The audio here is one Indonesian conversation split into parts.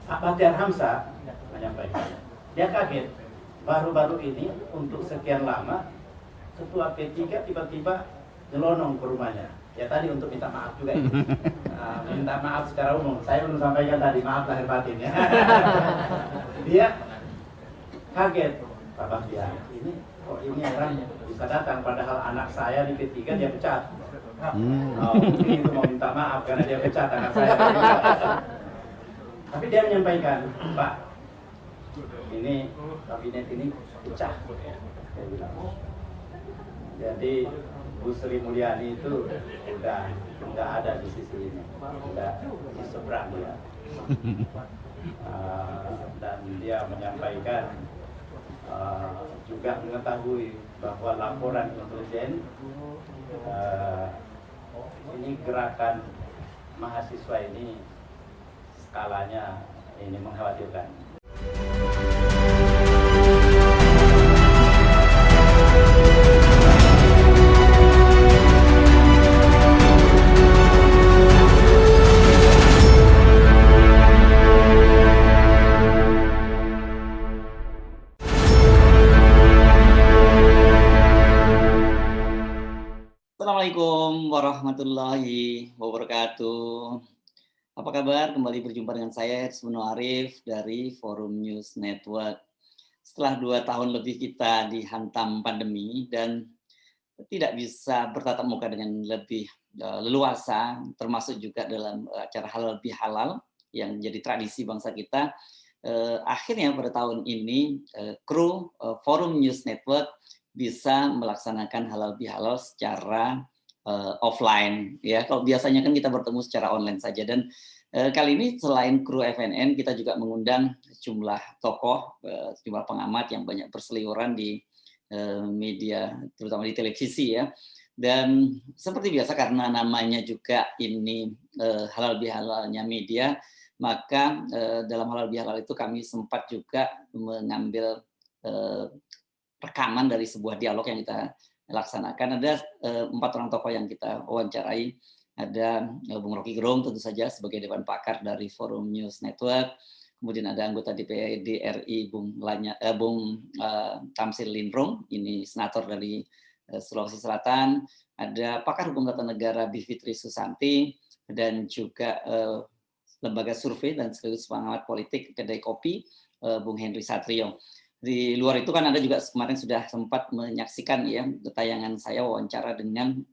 Pak Bahtiar Hamzah menyampaikan, dia kaget baru-baru ini untuk sekian lama ketua P3 tiba-tiba nyelonong ke rumahnya. Ya tadi untuk minta maaf juga ini. Minta maaf secara umum. Saya belum sampaikan tadi, maaf lahir batin ya. Dia kaget, Pak Bahtiar, ini kok ini orang bisa datang padahal anak saya di P3 dia pecat. Mungkin itu mau minta maaf karena dia pecat anak saya. Tapi dia menyampaikan, Pak, ini kabinet ini pecah. Dia bilang. Jadi Bu Sri Mulyani itu udah nggak ada di sisi ini, udah di seberang dia. Dan dia menyampaikan juga mengetahui bahwa laporan intelijen ini gerakan mahasiswa ini skalanya ini mengkhawatirkan. Assalamualaikum warahmatullahi wabarakatuh. Apa kabar? Kembali berjumpa dengan saya Ersmono Arif dari Forum News Network. Setelah 2 tahun lebih kita dihantam pandemi dan tidak bisa bertatap muka dengan lebih leluasa, termasuk juga dalam acara halal bihalal yang jadi tradisi bangsa kita. Akhirnya pada tahun ini kru Forum News Network bisa melaksanakan halal bihalal secara offline ya. Kalau biasanya kan kita bertemu secara online saja, dan kali ini selain kru FNN kita juga mengundang sejumlah tokoh, sejumlah pengamat yang banyak berseliweran di media, terutama di televisi ya. Dan seperti biasa karena namanya juga ini halal bihalalnya media, maka dalam halal bihalal itu kami sempat juga mengambil rekaman dari sebuah dialog yang kita laksanakan. Ada 4 orang tokoh yang kita wawancarai. Ada Bung Rocky Gerung tentu saja sebagai Dewan Pakar dari Forum News Network. Kemudian ada anggota DPRD RI Bung Tamsil Lindrung, ini senator dari Sulawesi Selatan. Ada pakar hukum tata negara Bivitri Susanti, dan juga lembaga survei dan sekaligus pengamat politik Kedai Kopi Bung Henry Satrio. Di luar itu kan Anda juga kemarin sudah sempat menyaksikan ya tayangan saya wawancara dengan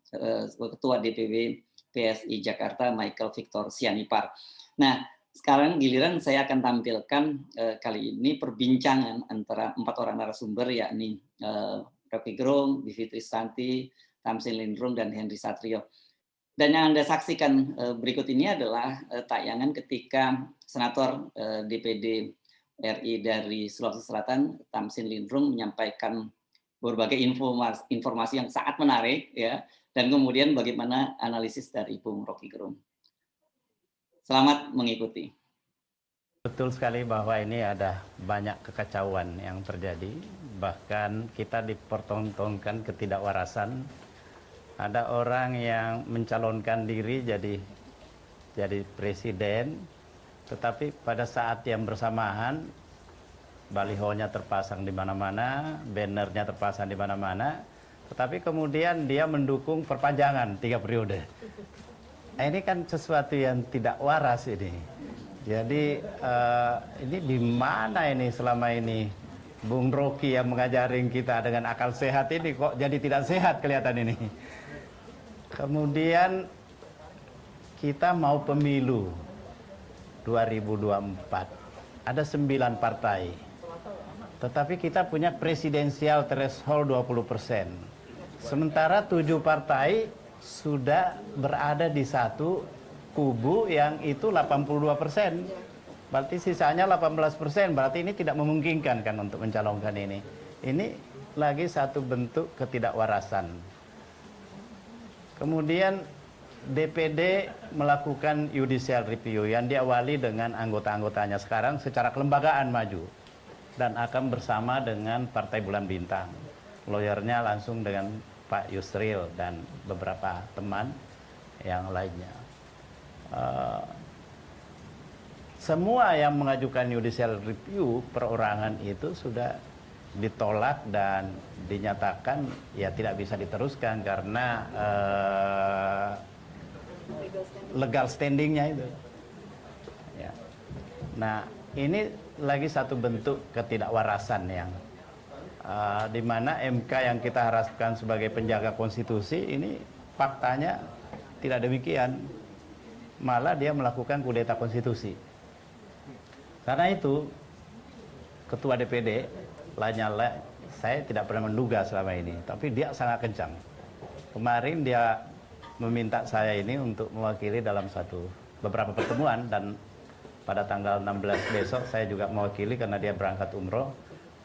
Ketua DPW PSI Jakarta Michael Victor Sianipar. Nah, sekarang giliran saya akan tampilkan kali ini perbincangan antara 4 orang narasumber, yakni Rocky Gerung, Bivitri Susanti, Tamsil Lindrung, dan Henry Satrio. Dan yang Anda saksikan berikut ini adalah tayangan ketika Senator DPD RI dari Sulawesi Selatan, Tamsil Lindrung, menyampaikan berbagai informasi yang sangat menarik ya, dan kemudian bagaimana analisis dari Bung Rocky Gerung. Selamat mengikuti. Betul sekali bahwa ini ada banyak kekacauan yang terjadi, bahkan kita dipertontonkan ketidakwarasan. Ada orang yang mencalonkan diri jadi presiden, tetapi pada saat yang bersamaan balihonya terpasang di mana-mana, bannernya terpasang di mana-mana, tetapi kemudian dia mendukung perpanjangan 3 periode. Nah, ini kan sesuatu yang tidak waras ini. Jadi ini di mana ini selama ini Bung Rocky yang mengajarin kita dengan akal sehat ini kok jadi tidak sehat kelihatan ini. Kemudian kita mau pemilu 2024, ada 9 partai, tetapi kita punya presidensial threshold 20%. Sementara 7 partai sudah berada di satu kubu yang itu 82%. Berarti sisanya 18%, berarti ini tidak memungkinkan kan untuk mencalonkan ini. Ini lagi satu bentuk ketidakwarasan. Kemudian DPD melakukan judicial review yang diawali dengan anggota-anggotanya sekarang secara kelembagaan maju dan akan bersama dengan Partai Bulan Bintang. Lawyernya langsung dengan Pak Yusril dan beberapa teman yang lainnya. semua yang mengajukan judicial review perorangan itu sudah ditolak dan dinyatakan ya tidak bisa diteruskan karena legal standingnya itu. Ya. Nah, ini lagi satu bentuk ketidakwarasan yang di mana MK yang kita harapkan sebagai penjaga konstitusi ini faktanya tidak demikian, malah dia melakukan kudeta konstitusi. Karena itu Ketua DPD Lanyala saya tidak pernah menduga selama ini, tapi dia sangat kencang. Kemarin dia meminta saya ini untuk mewakili dalam beberapa pertemuan, dan pada tanggal 16 besok saya juga mewakili karena dia berangkat umroh,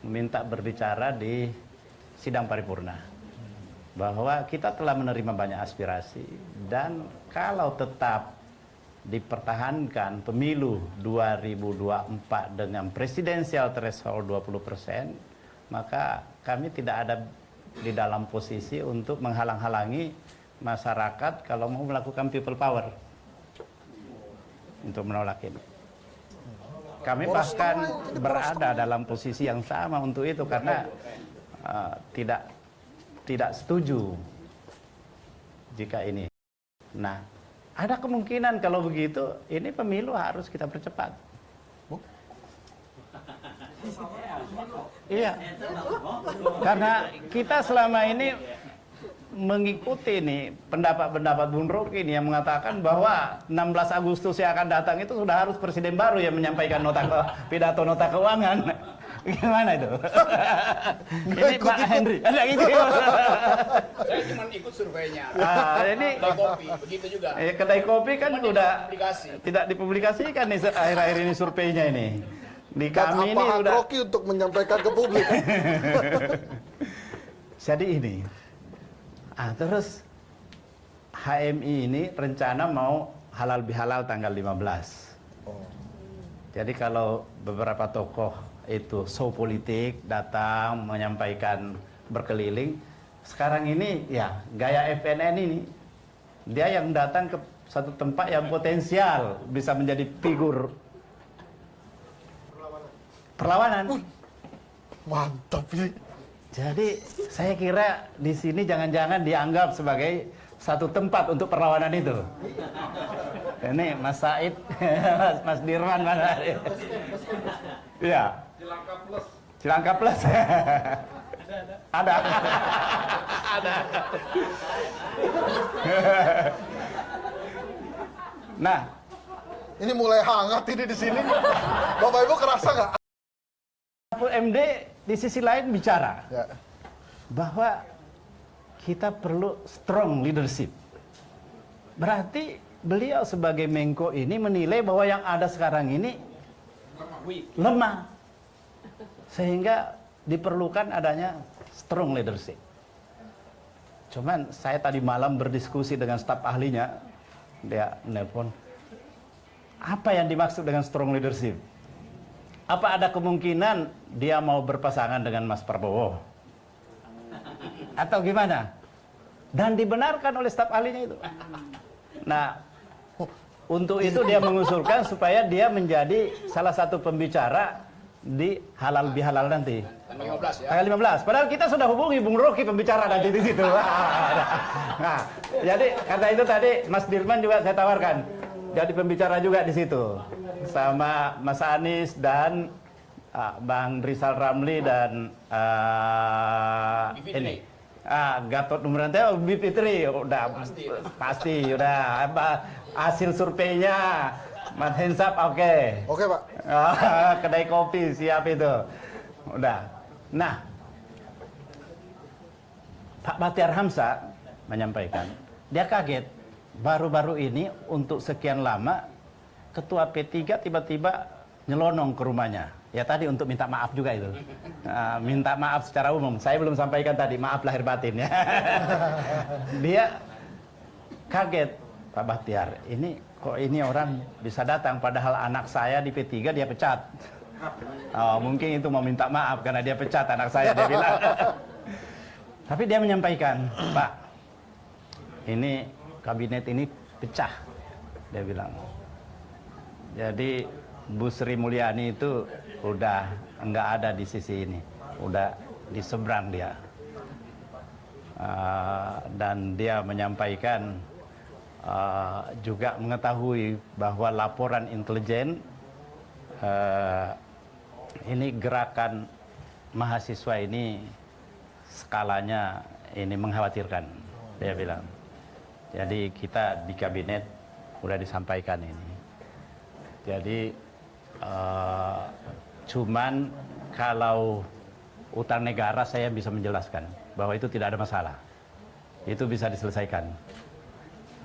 meminta berbicara di sidang paripurna bahwa kita telah menerima banyak aspirasi, dan kalau tetap dipertahankan pemilu 2024 dengan presidensial threshold 20%, maka kami tidak ada di dalam posisi untuk menghalang-halangi masyarakat kalau mau melakukan people power untuk menolak ini. Kami bahkan berada dalam posisi yang sama untuk itu karena tidak setuju jika ini. Nah, ada kemungkinan kalau begitu ini pemilu harus kita percepat. Iya, karena kita selama ini mengikuti nih pendapat-pendapat Bung Rocky ini yang mengatakan bahwa 16 Agustus yang akan datang itu sudah harus presiden baru yang menyampaikan pidato nota keuangan. Gimana itu? Ini Pak Henry, ada gitu. Saya cuma ikut surveinya. Ini Kedai kopi, begitu juga. Kedai kopi kan Cuma udah dipublikasi. tidak dipublikasikan nih akhir-akhir ini surveinya ini. Di Dan kami apa ini hak udah. Rocky untuk menyampaikan ke publik? Jadi ini. Terus HMI ini rencana mau halal bihalal tanggal 15. Jadi kalau beberapa tokoh itu show politik datang menyampaikan berkeliling, sekarang ini ya gaya FNN ini dia yang datang ke satu tempat yang potensial bisa menjadi figur perlawanan. Mantap ya. Jadi saya kira di sini jangan-jangan dianggap sebagai satu tempat untuk perlawanan itu. Ini Mas Said, Mas Dirman mana? Iya. Cilangkap Plus. Ada. Ada. Nah, Ini mulai hangat ini di sini. Bapak Ibu kerasa nggak? MD di sisi lain bicara Ya. bahwa kita perlu strong leadership. Berarti beliau sebagai Menko ini menilai bahwa yang ada sekarang ini lemah. Sehingga diperlukan adanya strong leadership. Cuman saya tadi malam berdiskusi dengan staf ahlinya, dia nelpon, apa yang dimaksud dengan strong leadership? Apa ada kemungkinan dia mau berpasangan dengan Mas Prabowo? Atau gimana? Dan dibenarkan oleh staf ahlinya itu. Nah, untuk itu dia mengusulkan supaya dia menjadi salah satu pembicara di halal bihalal nanti. Tanggal 15 ya. Tanggal 15. Padahal kita sudah hubungi Bung Rocky pembicara nanti di situ. Nah, jadi karena itu tadi Mas Dirman juga saya tawarkan jadi pembicara juga di situ sama Mas Anies dan Bang Rizal Ramli dan ini Gatot Nurmantio, Bipitri udah pasti udah hasil surveinya Mas Hensap oke. Oke, Pak. Kedai kopi siap itu. Udah. Nah, Pak Bahtiar Hamzah menyampaikan, dia kaget baru-baru ini untuk sekian lama Ketua P3 tiba-tiba nyelonong ke rumahnya. Ya tadi untuk minta maaf juga itu. Minta maaf secara umum. Saya belum sampaikan tadi, maaf lahir batin ya. Dia kaget, Pak Bahtiar, ini kok ini orang bisa datang padahal anak saya di P3 dia pecat. Mungkin itu mau minta maaf karena dia pecat anak saya, dia bilang. Tapi dia menyampaikan, Pak, ini kabinet ini pecah, dia bilang. Jadi Bu Sri Mulyani itu udah nggak ada di sisi ini, udah di seberang dia. Dan dia menyampaikan juga mengetahui bahwa laporan intelijen ini gerakan mahasiswa ini skalanya ini mengkhawatirkan, dia bilang. Jadi kita di kabinet udah disampaikan ini. Jadi cuman kalau utang negara saya bisa menjelaskan bahwa itu tidak ada masalah, itu bisa diselesaikan.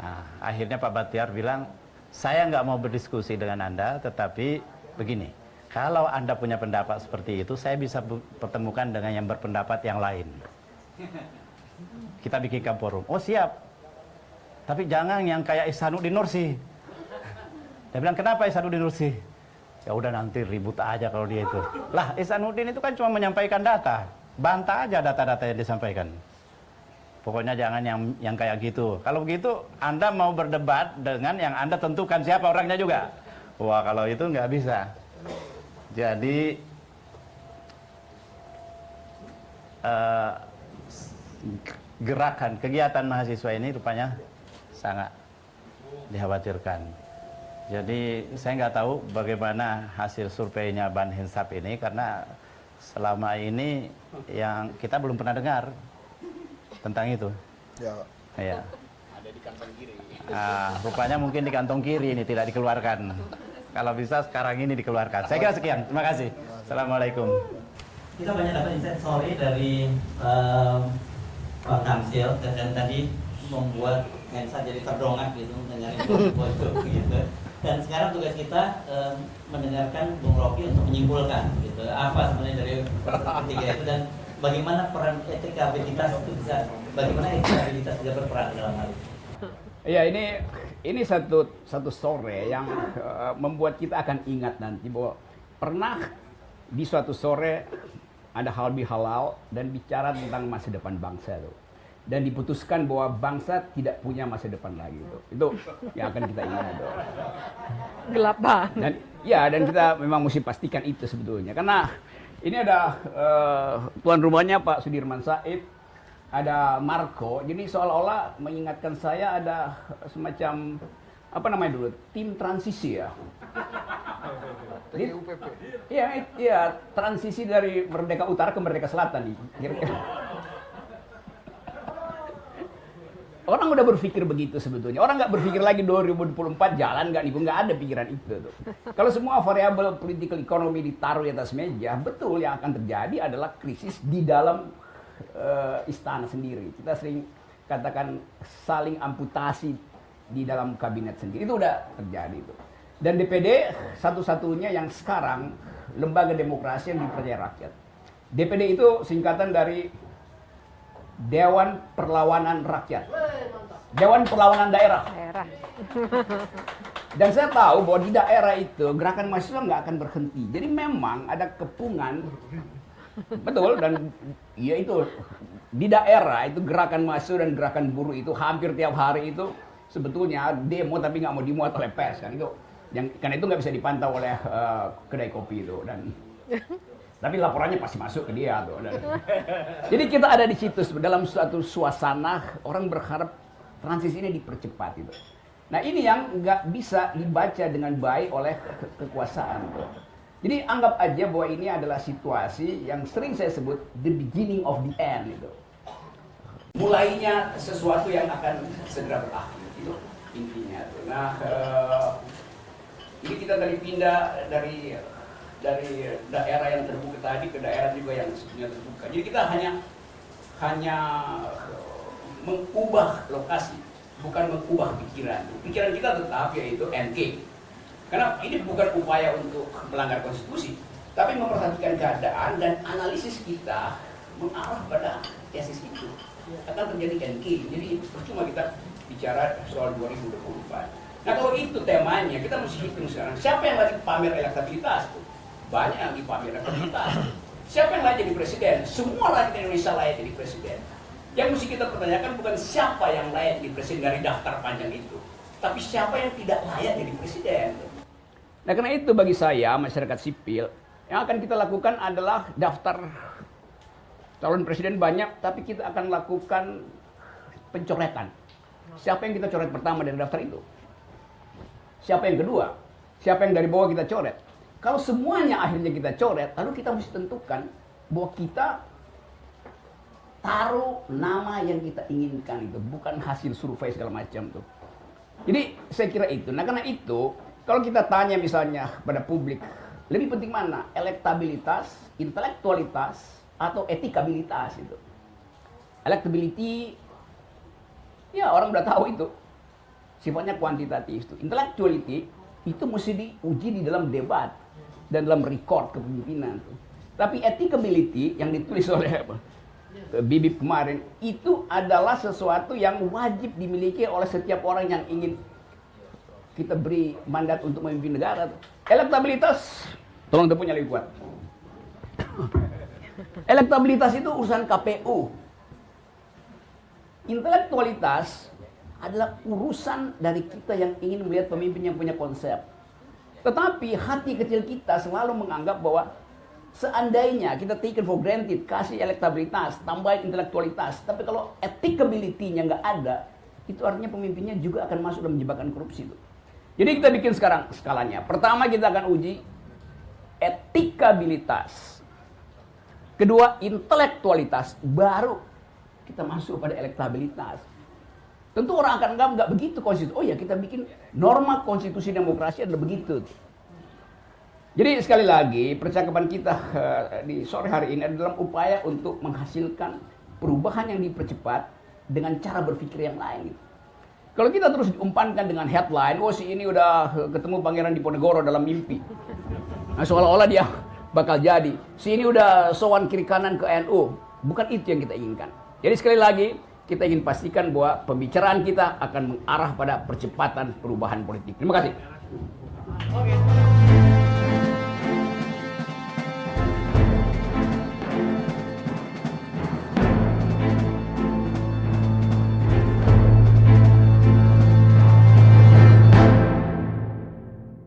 Nah, akhirnya Pak Batiar bilang, saya nggak mau berdiskusi dengan Anda, tetapi begini, kalau Anda punya pendapat seperti itu, saya bisa pertemukan dengan yang berpendapat yang lain. Kita bikinkan forum. Oh siap, tapi jangan yang kayak Ihsanuddin Nursi. Dia bilang, kenapa Ihsanuddin Nursi? Ya udah nanti ribut aja kalau dia itu. Lah Ihsanuddin itu kan cuma menyampaikan data, bantah aja data-data yang disampaikan. Pokoknya jangan yang kayak gitu. Kalau begitu Anda mau berdebat dengan yang Anda tentukan siapa orangnya juga. Wah kalau itu nggak bisa. Jadi gerakan kegiatan mahasiswa ini rupanya sangat dikhawatirkan. Jadi saya nggak tahu bagaimana hasil surveinya Ban Hinsap ini, karena selama ini yang kita belum pernah dengar tentang itu. Ya. Ya. Ada di kantong kiri. Rupanya mungkin di kantong kiri ini tidak dikeluarkan. Kalau bisa sekarang ini dikeluarkan. Saya kira sekian. Terima kasih. Assalamualaikum. Kita banyak dapat insight story dari Pak Tamsil, dan tadi membuat Mensa jadi terdongak gitu mendengarin bocor gitu. Dan sekarang tugas kita mendengarkan Bung Rocky untuk menyimpulkan gitu apa sebenarnya dari ketiga itu, dan bagaimana peran etika abilitas itu bisa, bagaimana etika abilitas bisa berperan dalam hal itu. Iya, ini satu sore yang membuat kita akan ingat nanti bahwa pernah di suatu sore ada halal bihalal dan bicara tentang masa depan bangsa itu. Dan diputuskan bahwa bangsa tidak punya masa depan lagi itu yang akan kita ingat itu. Gelap banget. Dan kita memang mesti pastikan itu sebetulnya, karena ini ada tuan rumahnya Pak Sudirman Said, ada Marco, jadi seolah-olah mengingatkan saya ada semacam apa namanya dulu, tim transisi ya. Iya, transisi dari Merdeka Utara ke Merdeka Selatan nih. Orang udah berpikir begitu sebetulnya. Orang nggak berpikir lagi 2024 jalan nggak nih, nggak ada pikiran itu tuh. Kalau semua variabel political economy ditaruh di atas meja, betul yang akan terjadi adalah krisis di dalam istana sendiri. Kita sering katakan saling amputasi di dalam kabinet sendiri. Itu udah terjadi itu. Dan DPD satu-satunya yang sekarang lembaga demokrasi yang dipercaya rakyat. DPD itu singkatan dari Dewan Perlawanan Rakyat, Dewan Perlawanan Daerah. Dan saya tahu bahwa di daerah itu gerakan mahasiswa nggak akan berhenti. Jadi memang ada kepungan, betul, dan ya itu di daerah itu gerakan mahasiswa dan gerakan buruh itu hampir tiap hari itu sebetulnya demo, tapi nggak mau dimuat oleh pers kan itu. Karena itu nggak bisa dipantau oleh kedai kopi itu, dan tapi laporannya pasti masuk ke dia tuh. Jadi kita ada di situ dalam suatu suasana orang berharap transisi ini dipercepat itu. Nah ini yang nggak bisa dibaca dengan baik oleh kekuasaan. Jadi anggap aja bahwa ini adalah situasi yang sering saya sebut the beginning of the end itu. Mulainya sesuatu yang akan segera berakhir itu intinya tuh. Nah ini kita tadi pindah dari daerah yang terbuka tadi ke daerah juga yang sebetulnya terbuka. Jadi kita hanya mengubah lokasi, bukan mengubah pikiran. Pikiran kita tetap yaitu NK. Karena ini bukan upaya untuk melanggar konstitusi, tapi memperhatikan keadaan dan analisis kita mengarah pada tesis itu. Akan terjadi NK. Jadi percuma kita bicara soal 2024. Nah kalau itu temanya, kita mesti hitung sekarang. Siapa yang lagi pamer elektabilitas? Banyak yang dipamer elektabilitas. Siapa yang layak jadi presiden? Semua rakyat Indonesia layak jadi presiden. Yang mesti kita pertanyakan bukan siapa yang layak jadi presiden dari daftar panjang itu, tapi siapa yang tidak layak jadi presiden. Nah karena itu bagi saya masyarakat sipil yang akan kita lakukan adalah daftar calon presiden banyak, tapi kita akan lakukan pencoretan. Siapa yang kita coret pertama dari daftar itu? Siapa yang kedua? Siapa yang dari bawah kita coret? Kalau semuanya akhirnya kita coret, lalu kita mesti tentukan bahwa kita taruh nama yang kita inginkan itu, bukan hasil survei segala macam tuh. Jadi saya kira itu. Nah karena itu, kalau kita tanya misalnya pada publik, lebih penting mana? Elektabilitas, intelektualitas, atau etikabilitas itu. Electability, ya orang udah tahu itu. Sifatnya kuantitatif itu. Intellectuality itu mesti diuji di dalam debat dan dalam record kepemimpinan. Tapi etikability yang ditulis oleh Bibip kemarin itu adalah sesuatu yang wajib dimiliki oleh setiap orang yang ingin kita beri mandat untuk memimpin negara. Elektabilitas, tolong tepunya lebih kuat. Elektabilitas itu urusan KPU. Intelektualitas adalah urusan dari kita yang ingin melihat pemimpin yang punya konsep. Tetapi hati kecil kita selalu menganggap bahwa seandainya kita taken for granted, kasih elektabilitas, tambahin intelektualitas, tapi kalau etikability-nya nggak ada, itu artinya pemimpinnya juga akan masuk dalam jebakan korupsi itu. Jadi kita bikin sekarang skalanya. Pertama kita akan uji etikabilitas. Kedua, intelektualitas. Baru kita masuk pada elektabilitas. Tentu orang akan anggap nggak begitu konstitusi. Oh ya, kita bikin norma konstitusi demokrasi adalah begitu. Jadi sekali lagi percakapan kita di sore hari ini adalah dalam upaya untuk menghasilkan perubahan yang dipercepat dengan cara berpikir yang lain. Kalau kita terus diumpankan dengan headline, oh si ini udah ketemu Pangeran Diponegoro dalam mimpi. Nah seolah-olah dia bakal jadi. Si ini udah sowan kiri kanan ke NU. Bukan itu yang kita inginkan. Jadi sekali lagi kita ingin pastikan bahwa pembicaraan kita akan mengarah pada percepatan perubahan politik. Terima kasih.